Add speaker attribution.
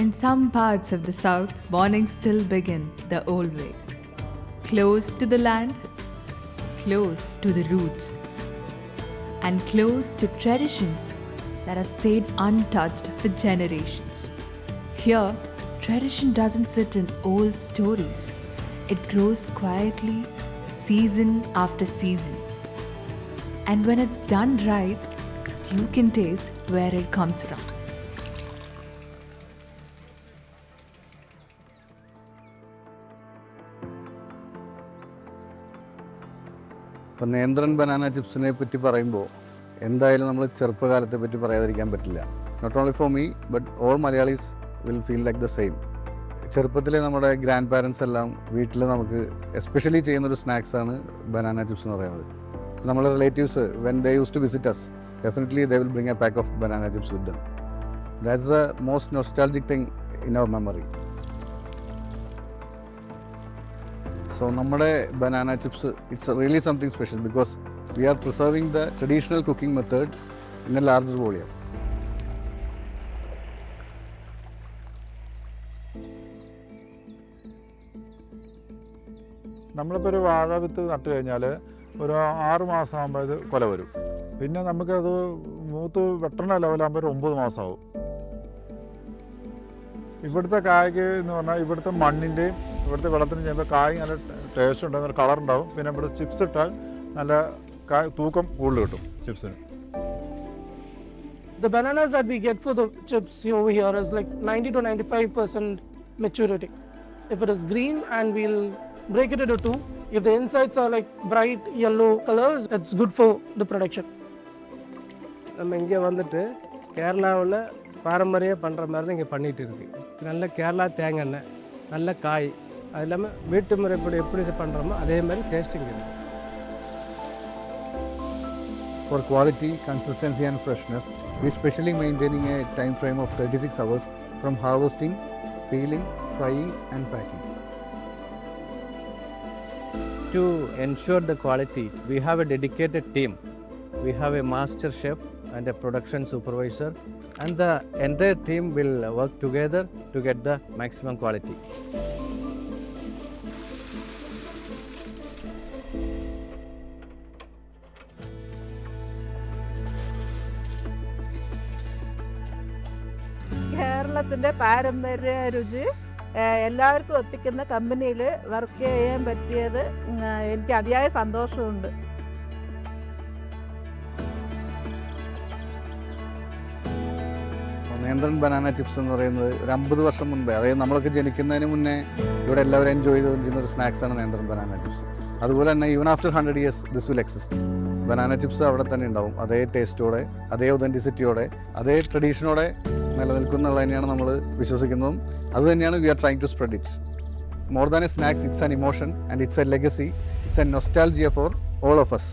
Speaker 1: In some parts of the South, mornings still begin the old way. Close to the land, close to the roots, and close to traditions that have stayed untouched for generations. Here, tradition doesn't sit in old stories. It grows quietly, season after season. And when it's done right, you can taste where it comes from.
Speaker 2: ഇപ്പോൾ നേന്ത്രൻ banana ചിപ്സിനെ പറ്റി പറയുമ്പോൾ എന്തായാലും നമ്മൾ ചെറുപ്പകാലത്തെ പറ്റി പറയാതിരിക്കാൻ പറ്റില്ല. Not only for me but all Malayalees will feel like the same. ചെറുപ്പത്തിലെ നമ്മുടെ ഗ്രാൻഡ് പാരൻസ് എല്ലാം വീട്ടിൽ നമുക്ക് എസ്പെഷ്യലി ചെയ്യുന്നൊരു സ്നാക്സാണ് ബനാന ചിപ്സ് എന്ന് പറയുന്നത്. നമ്മുടെ relatives when they use to visit us definitely they will bring a pack of banana chips with them. That's the most nostalgic thing in our memory. So നമ്മുടെ banana chips, it's really something special because we are preserving the traditional cooking method in a larger volume.
Speaker 3: നമ്മളിപ്പോൾ ഒരു വാഴ വിത്ത് നട്ട് കഴിഞ്ഞാൽ ഒരു 6 മാസം ആകുമ്പോൾ ഇത് കൊല വരും. പിന്നെ നമുക്കത് മൂത്ത് വെട്ടണ ലെവലാകുമ്പോൾ ഒരു 9 മാസമാവും. ഇവിടുത്തെ കായ്ക്ക് എന്ന് പറഞ്ഞാൽ ഇവിടുത്തെ മണ്ണിൻ്റെയും ഇവിടുത്തെ വെള്ളത്തിന് ചെയ്യുമ്പോൾ കായ് നല്ല ടേസ്റ്റ് ഉണ്ടാകും, നല്ല കളർ ഉണ്ടാവും. പിന്നെ ഇവിടെ ചിപ്സ് ഇട്ടാൽ നല്ല തൂക്കം കൂടുതൽ കിട്ടും ചിപ്സിന്.
Speaker 4: The bananas that we get for the chips over here is like 90 to 95% maturity. If it is green and we'll break it into two, if the insides are like bright yellow colors, it's good for the production.
Speaker 5: நம்ம இங்கே வந்துட்டு கேரளாவில் பாரம்பரிய பண்ணுற மாதிரி தான் இங்கே பண்ணிகிட்டு இருக்குது. நல்ல கேரளா தேங்காய் எண்ணெய், நல்ல காய், அது இல்லாமல் வீட்டு முறைப்படி எப்படி பண்ணுறோமோ அதே மாதிரி டேஸ்டிங் இருக்குது.
Speaker 2: For quality, consistency and freshness, we specially maintaining a time frame of 36 hours from harvesting, peeling, frying and packing.
Speaker 5: To ensure the quality, we have a dedicated team. We have a master chef and a production supervisor, and the entire team will work together to get the maximum quality.
Speaker 6: കേരളത്തിൻ്റെ പാരമ്പര്യ രുചി എല്ലാവർക്കും എത്തിക്കുന്ന കമ്പനിയിൽ work ചെയ്യാൻ പറ്റിയത് എനിക്ക് അതിയായ സന്തോഷമുണ്ട്.
Speaker 2: നേന്ത്രൻ ബനാന ചിപ്സ് എന്ന് പറയുന്നത് ഒരു 50 വർഷം മുൻപേ, അതായത് നമ്മളൊക്കെ ജനിക്കുന്നതിന് മുന്നേ ഇവിടെ എല്ലാവരും എൻജോയ് ചെയ്തുകൊണ്ടിരുന്ന ഒരു സ്നാക്സാണ് നേന്ത്രൻ ബനാന ചിപ്സ്. അതുപോലെ തന്നെ even after 100 years this will exist. Banana chips അവിടെ തന്നെ ഉണ്ടാവും, അതേ ടേസ്റ്റോടെ, അതേ ഒതൻറ്റിസിറ്റിയോടെ, അതേ ട്രഡീഷനോടെ നിലനിൽക്കുന്നുള്ളത് തന്നെയാണ് നമ്മൾ വിശ്വസിക്കുന്നതും. അതുതന്നെയാണ് we are trying to spread it. More than a snacks, it's an emotion and it's a legacy, it's a nostalgia for all of us.